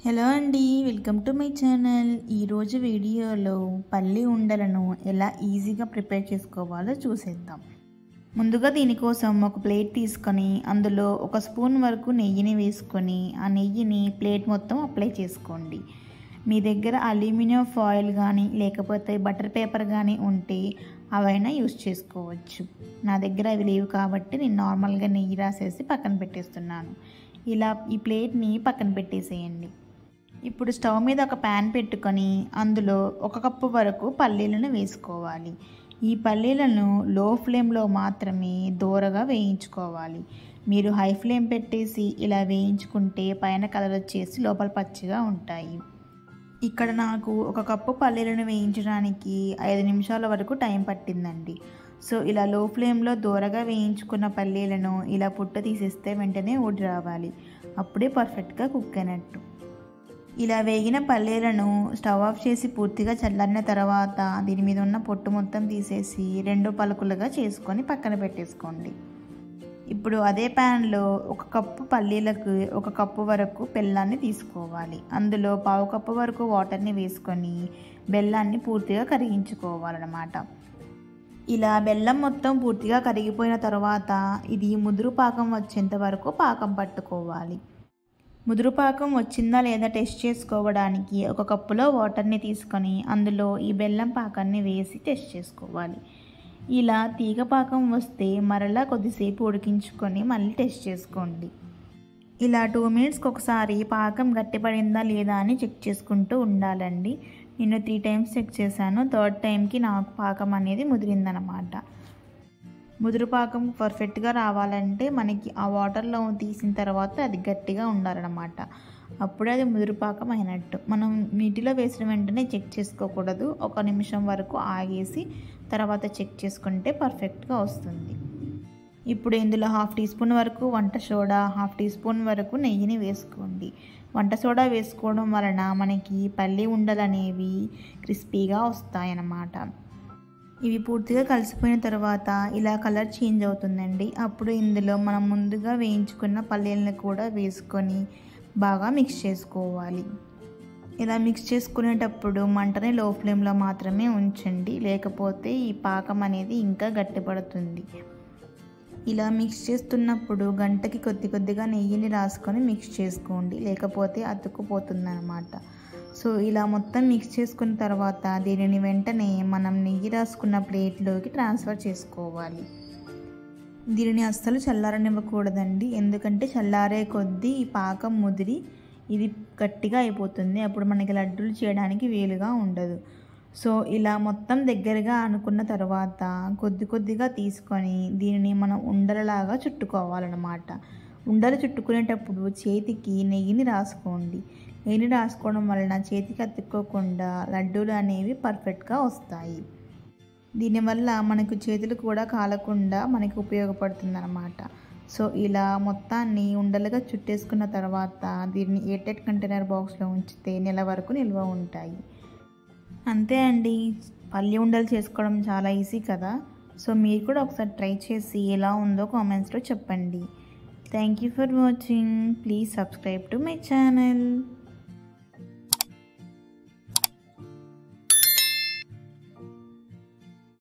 Hello అండి, welcome to my channel. ఈరోజు వీడియోలో పల్లి ఉండలను ఎలా ఈజీగా ప్రిపేర్ చేసుకోవాలో చూసేద్దాం. ముందుగా దీనికోసం ఒక ప్లేట్ తీసుకొని అందులో ఒక స్పూన్ వరకు నెయ్యిని వేసుకొని ఆ నెయ్యిని ప్లేట్ మొత్తం అప్లై చేసుకోండి. మీ దగ్గర అల్యూమినియం ఫాయిల్ కానీ లేకపోతే బటర్ పేపర్ కానీ ఉంటే అవైనా యూస్ చేసుకోవచ్చు. నా దగ్గర అవి లేవు కాబట్టి నేను నార్మల్గా నెయ్యి రాసేసి పక్కన పెట్టేస్తున్నాను. ఇలా ఈ ప్లేట్ని పక్కన పెట్టేసేయండి. ఇప్పుడు స్టవ్ మీద ఒక ప్యాన్ పెట్టుకొని అందులో 1 కప్పు వరకు పల్లీలను వేసుకోవాలి. ఈ పల్లీలను లో ఫ్లేమ్లో మాత్రమే దోరగా వేయించుకోవాలి. మీరు హై ఫ్లేమ్ పెట్టేసి ఇలా వేయించుకుంటే పైన కలర్ వచ్చేసి లోపల పచ్చిగా ఉంటాయి. ఇక్కడ నాకు 1 కప్పు పల్లీలను వేయించడానికి 5 నిమిషాల వరకు టైం పట్టిందండి. సో ఇలా లో ఫ్లేమ్లో దోరగా వేయించుకున్న పల్లీలను ఇలా పుట్ట తీసేస్తే వెంటనే ఊడి రావాలి. అప్పుడే పర్ఫెక్ట్గా కుక్ అయినట్టు. ఇలా వేగిన పల్లీలను స్టవ్ ఆఫ్ చేసి పూర్తిగా చల్లారిన తర్వాత దీని మీద ఉన్న పొట్టు మొత్తం తీసేసి 2 పలుకులుగా చేసుకొని పక్కన పెట్టేసుకోండి. ఇప్పుడు అదే ప్యాన్లో 1 కప్పు పల్లీలకు 1 కప్పు వరకు బెల్లాన్ని తీసుకోవాలి. అందులో 1/2 కప్పు వరకు వాటర్ని వేసుకొని బెల్లాన్ని పూర్తిగా కరిగించుకోవాలన్నమాట. ఇలా బెల్లం మొత్తం పూర్తిగా కరిగిపోయిన తర్వాత ఇది ముదురు పాకం వచ్చేంత వరకు పాకం పట్టుకోవాలి. ముదురు పాకం వచ్చిందా లేదా టెస్ట్ చేసుకోవడానికి 1 కప్పులో వాటర్ని తీసుకొని అందులో ఈ బెల్లం పాకాన్ని వేసి టెస్ట్ చేసుకోవాలి. ఇలా తీగ పాకం వస్తే మరలా కొద్దిసేపు ఉడికించుకొని మళ్ళీ టెస్ట్ చేసుకోండి. ఇలా 2 మినిట్స్కి ఒకసారి పాకం గట్టిపడిందా లేదా అని చెక్ చేసుకుంటూ ఉండాలండి. నేను 3 టైమ్స్ చెక్ చేశాను. 3rd టైంకి నాకు పాకం అనేది ముదిరిందనమాట. ముదురు పాకం పర్ఫెక్ట్గా రావాలంటే మనకి ఆ వాటర్లో తీసిన తర్వాత అది గట్టిగా ఉండాలన్నమాట. అప్పుడే అది ముదురు పాకం అయినట్టు. మనం నీటిలో వేసిన వెంటనే చెక్ చేసుకోకూడదు. 1 నిమిషం వరకు ఆగేసి తర్వాత చెక్ చేసుకుంటే పర్ఫెక్ట్గా వస్తుంది. ఇప్పుడు ఇందులో 1/2 టీ స్పూన్ వరకు వంట సోడా, 1/2 టీ స్పూన్ వరకు నెయ్యిని వేసుకోండి. వంట సోడా వేసుకోవడం వలన మనకి పల్లి ఉండలు అనేవి క్రిస్పీగా వస్తాయన్నమాట. ఇవి పూర్తిగా కలిసిపోయిన తర్వాత ఇలా కలర్ చేంజ్ అవుతుందండి. అప్పుడు ఇందులో మనం ముందుగా వేయించుకున్న పల్లీలను కూడా వేసుకొని బాగా మిక్స్ చేసుకోవాలి. ఇలా మిక్స్ చేసుకునేటప్పుడు మంటని లో ఫ్లేమ్లో మాత్రమే ఉంచండి, లేకపోతే ఈ పాకం అనేది ఇంకా గట్టిపడుతుంది. ఇలా మిక్స్ చేస్తున్నప్పుడు గంటకి కొద్దిగా నెయ్యిని రాసుకొని మిక్స్ చేసుకోండి, లేకపోతే అతుక్కుపోతుందన్నమాట. సో ఇలా మొత్తం మిక్స్ చేసుకున్న తర్వాత దీనిని వెంటనే మనం నెయ్యి రాసుకున్న ప్లేట్లోకి ట్రాన్స్ఫర్ చేసుకోవాలి. దీనిని అస్సలు చల్లారనివ్వకూడదండి, ఎందుకంటే చల్లారే కొద్దీ ఈ పాకం ముదిరి ఇది గట్టిగా అయిపోతుంది. అప్పుడు మనకి లడ్డూలు చేయడానికి వీలుగా ఉండదు. సో ఇలా మొత్తం దగ్గరగా అనుకున్న తర్వాత కొద్దిగా తీసుకొని దీనిని మనం ఉండలలాగా చుట్టుకోవాలన్నమాట. ఉండలు చుట్టుకునేటప్పుడు చేతికి నెయ్యిని రాసుకోండి. నెయ్యిని రాసుకోవడం వలన చేతికి అతుక్కోకుండా లడ్డూలు అనేవి పర్ఫెక్ట్గా వస్తాయి. దీనివల్ల మనకు చేతులు కూడా కాలకుండా మనకి ఉపయోగపడుతుందన్నమాట. సో ఇలా మొత్తాన్ని ఉండలుగా చుట్టేసుకున్న తర్వాత దీన్ని ఎయిర్టైట్ కంటైనర్ బాక్స్లో ఉంచితే నెల వరకు నిల్వ ఉంటాయి. అంతే అండి, పల్లి ఉండలు చేసుకోవడం చాలా ఈజీ కదా. సో మీరు కూడా ఒకసారి ట్రై చేసి ఎలా ఉందో కామెంట్స్లో చెప్పండి. Thank you for watching. Please subscribe to my channel.